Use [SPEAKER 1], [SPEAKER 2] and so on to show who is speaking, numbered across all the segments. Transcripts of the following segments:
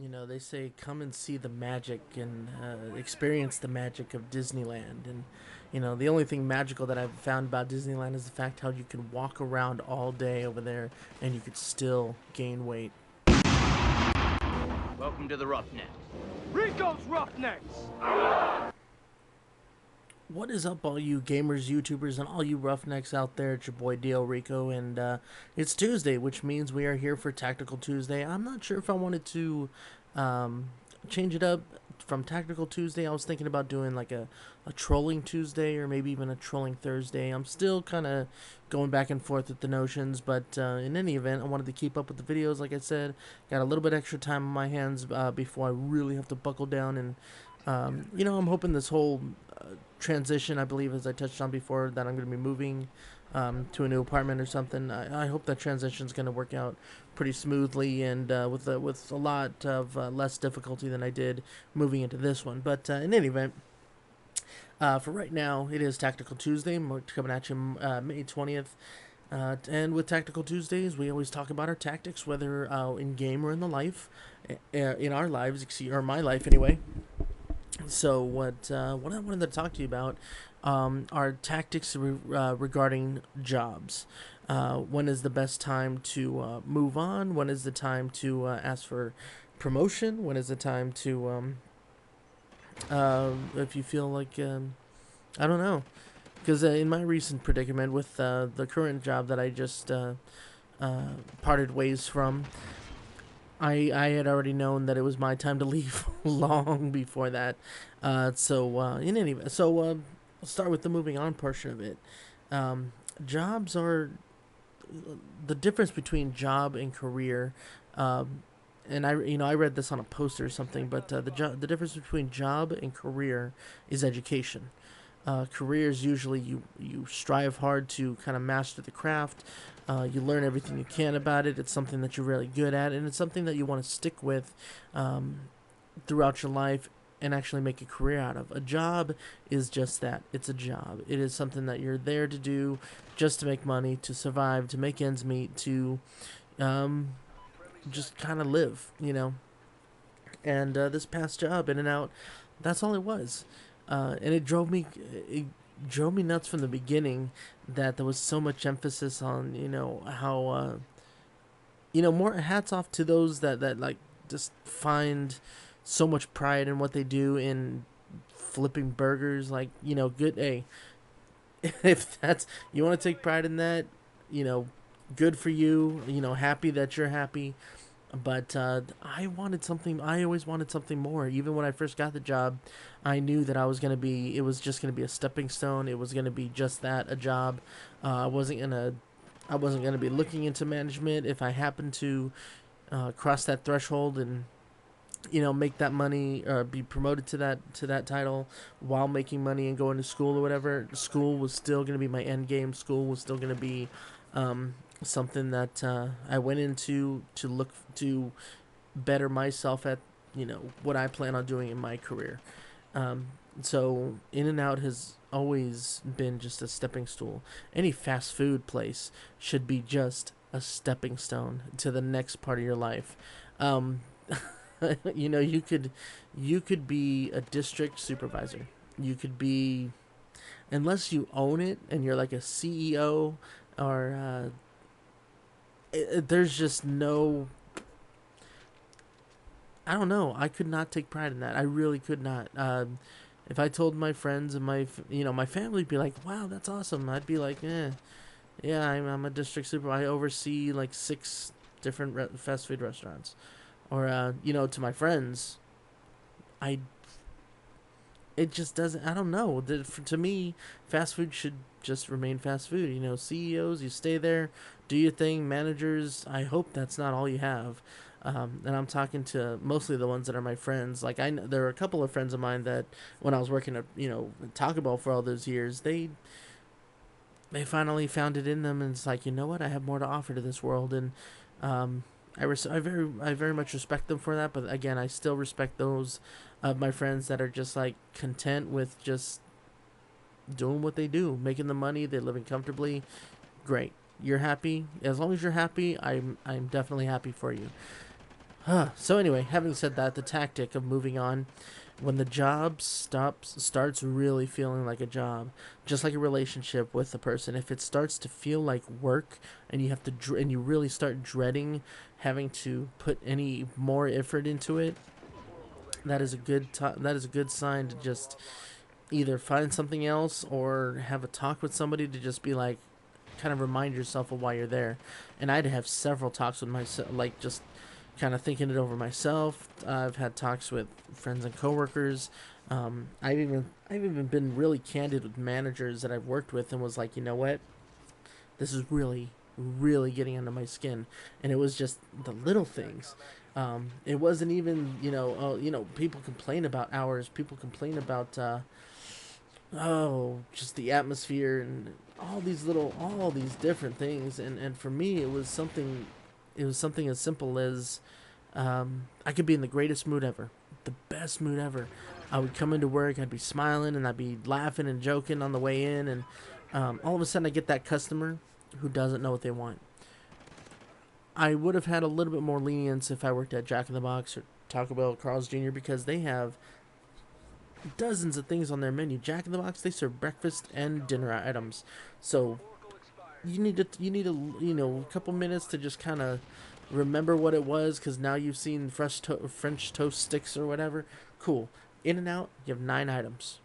[SPEAKER 1] You know, they say come and see the magic and experience the magic of Disneyland. And, you know, the only thing magical that I've found about Disneyland is the fact how you can walk around all day over there and you could still gain weight.
[SPEAKER 2] Welcome to the Roughnecks.
[SPEAKER 3] Rico's Roughnecks!
[SPEAKER 1] What is up, all you gamers, YouTubers, and all you roughnecks out there? It's your boy Dio Rico, and it's Tuesday, which means we are here for Tactical Tuesday. I'm not sure if I wanted to um, change it up from Tactical Tuesday. I was thinking about doing like a trolling Tuesday or maybe even a trolling Thursday. I'm still kind of going back and forth with the notions, but in any event, I wanted to keep up with the videos. Like I said, got a little bit extra time on my hands before I really have to buckle down and you know, I'm hoping this whole transition, I believe, as I touched on before, that I'm going to be moving to a new apartment or something. I hope that transition is going to work out pretty smoothly and with a lot of less difficulty than I did moving into this one. But in any event, for right now, it is Tactical Tuesday. I'm coming at you May 20th. And with Tactical Tuesdays, we always talk about our tactics, whether in game or in the life, in our lives, or my life anyway. So what I wanted to talk to you about are tactics regarding jobs. When is the best time to move on? When is the time to ask for promotion? When is the time to if you feel like I don't know, because in my recent predicament with the current job that I just parted ways from, I had already known that it was my time to leave long before that. In any event, I'll start with the moving on portion of it. Jobs are the difference between job and career. And I read this on a poster or something, but the difference between job and career is education. Careers usually you strive hard to kind of master the craft. You learn everything you can about it. It's something that you're really good at, and it's something that you want to stick with throughout your life and actually make a career out of. A job is just that. It's a job. It is something that you're there to do just to make money, to survive, to make ends meet, to just kind of live, you know. And this past job, In and Out, that's all it was. And it drove me nuts from the beginning that there was so much emphasis on, you know, how more hats off to those that like just find so much pride in what they do in flipping burgers. Like, you know, good. Hey, if that's, you want to take pride in that, you know, good for you. You know, happy that you're happy. But I wanted something. I always wanted something more. Even when I first got the job, I knew that I was gonna be. It was just gonna be a stepping stone. It was gonna be just that, a job. I wasn't gonna. I wasn't gonna be looking into management. If I happened to cross that threshold and, you know, make that money or be promoted to that title while making money and going to school or whatever, school was still gonna be my end game. School was still gonna be something that I went into to look to better myself at, you know, what I plan on doing in my career. Um, so In and Out has always been just a stepping stool. Any fast food place should be just a stepping stone to the next part of your life. Um, you know, you could be a district supervisor. You could be, unless you own it and you're like a CEO or there's just no, I don't know. I could not take pride in that. I really could not. If I told my friends and my family would be like, "Wow, that's awesome," I'd be like, yeah, I'm a district supervisor. I oversee like 6 different fast food restaurants." Or you know, to my friends, I it just doesn't. I don't know. To me, fast food should just remain fast food. You know, CEOs, you stay there, do your thing. Managers, I hope that's not all you have. And I'm talking to mostly the ones that are my friends. Like there are a couple of friends of mine that when I was working at, you know, Taco Bell for all those years, they finally found it in them, and it's like, you know what, I have more to offer to this world, and I very much respect them for that. But again, I still respect those of my friends that are just like content with just doing what they do, making the money, they're living comfortably. Great, you're happy. As long as you're happy, I'm definitely happy for you. So anyway, having said that, the tactic of moving on, when the job starts really feeling like a job, just like a relationship with the person, if it starts to feel like work, and you have to and you really start dreading having to put any more effort into it, that is a that is a good sign to just either find something else or have a talk with somebody to just be like, kind of remind yourself of why you're there. And I'd have several talks with myself, like just kind of thinking it over myself. I've had talks with friends and coworkers. I've even been really candid with managers that I've worked with, and was like, you know what, this is really getting under my skin. And it was just the little things. It wasn't even, people complain about hours. People complain about just the atmosphere and all these different things. And for me, it was something as simple as, I could be in the greatest mood ever, the best mood ever. I would come into work, I'd be smiling and I'd be laughing and joking on the way in, and all of a sudden I get that customer who doesn't know what they want. I would have had a little bit more lenience if I worked at Jack in the Box or Taco Bell, Carl's Jr., because they have dozens of things on their menu. Jack in the Box, they serve breakfast and dinner items, so a couple minutes to just kind of remember what it was, because now you've seen French toast sticks or whatever. Cool. In and out, you have 9 items: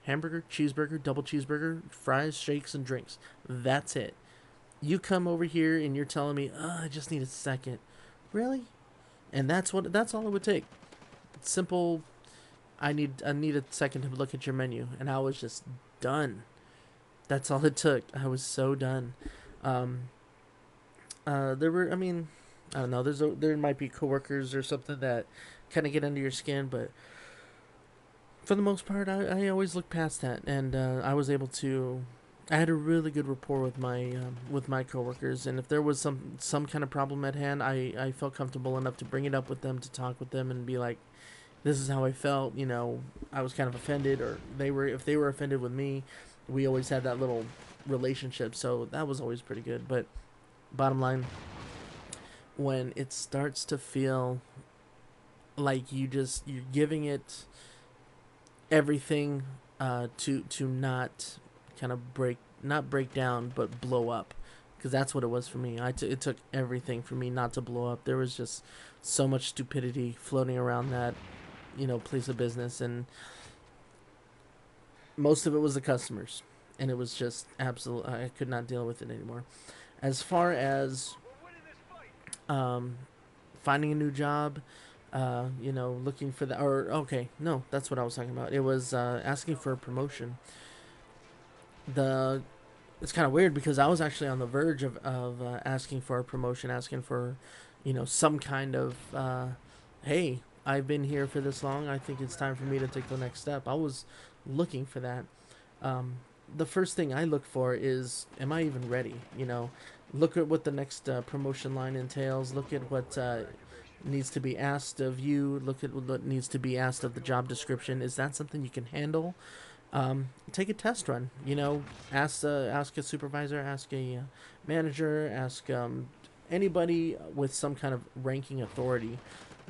[SPEAKER 1] hamburger, cheeseburger, double cheeseburger, fries, shakes, and drinks. That's it. You come over here and you're telling me, I just need a second. Really? And that's all it would take. It's simple. I need a second to look at your menu, and I was just done. That's all it took. I was so done. Um, there were, I mean, I don't know. There might be coworkers or something that kind of get under your skin, but for the most part, I always look past that, and I was able to. I had a really good rapport with my coworkers, and if there was some kind of problem at hand, I felt comfortable enough to bring it up with them, to talk with them, and be like, "This is how I felt." I was kind of offended, or if they were offended with me, we always had that little relationship, so that was always pretty good. But bottom line, when it starts to feel like you're giving it everything, to not kind of not break down but blow up, because that's what it was for me. It took everything for me not to blow up. There was just so much stupidity floating around that place of business, and most of it was the customers, and it was just absolute. I could not deal with it anymore. As far as um, finding a new job, looking for that, or okay, no, that's what I was talking about. It was asking for a promotion. The It's kind of weird, because I was actually on the verge of asking for a promotion, asking for, some kind of, hey, I've been here for this long. I think it's time for me to take the next step. I was looking for that. Um, the first thing I look for is, am I even ready? Look at what the next promotion line entails. Look at what needs to be asked of you. Look at what needs to be asked of the job description. Is that something you can handle? Take a test run. Ask a supervisor, ask a manager, ask anybody with some kind of ranking authority.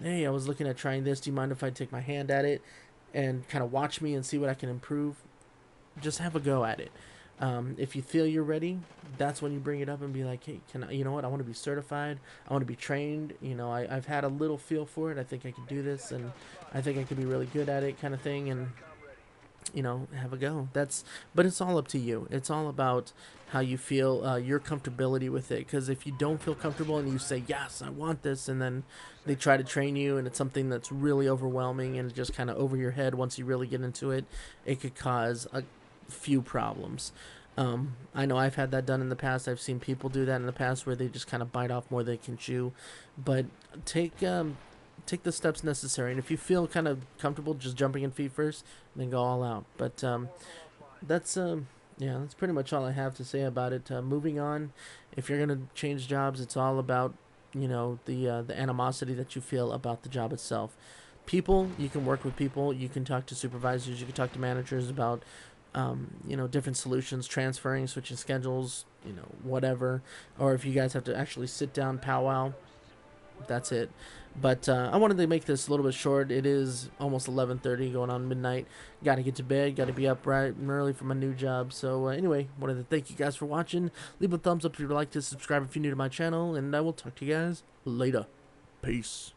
[SPEAKER 1] Hey, I was looking at trying this. Do you mind if I take my hand at it and kind of watch me and see what I can improve? Just have a go at it. If you feel you're ready, that's when you bring it up and be like, hey, can I, you know what? I want to be certified. I want to be trained. I've had a little feel for it. I think I can do this, and I think I could be really good at it, kind of thing. And have a go. But it's all up to you. It's all about how you feel, your comfortability with it. Because if you don't feel comfortable and you say, yes, I want this, and then they try to train you and it's something that's really overwhelming and just kind of over your head once you really get into it, it could cause a few problems. I know I've had that done in the past. I've seen people do that in the past where they just kind of bite off more than they can chew. But take the steps necessary, and if you feel kind of comfortable just jumping in feet first, then go all out. But that's yeah, that's pretty much all I have to say about it. Moving on, if you're gonna change jobs, it's all about the animosity that you feel about the job itself. People, you can work with people, you can talk to supervisors, you can talk to managers about different solutions, transferring, switching schedules, whatever. Or if you guys have to actually sit down, powwow, that's it. But I wanted to make this a little bit short. It is almost 11:30, going on midnight. Got to get to bed. Got to be up bright and early for my new job. So anyway, wanted to thank you guys for watching. Leave a thumbs up if you'd like to subscribe if you're new to my channel, and I will talk to you guys later. Peace.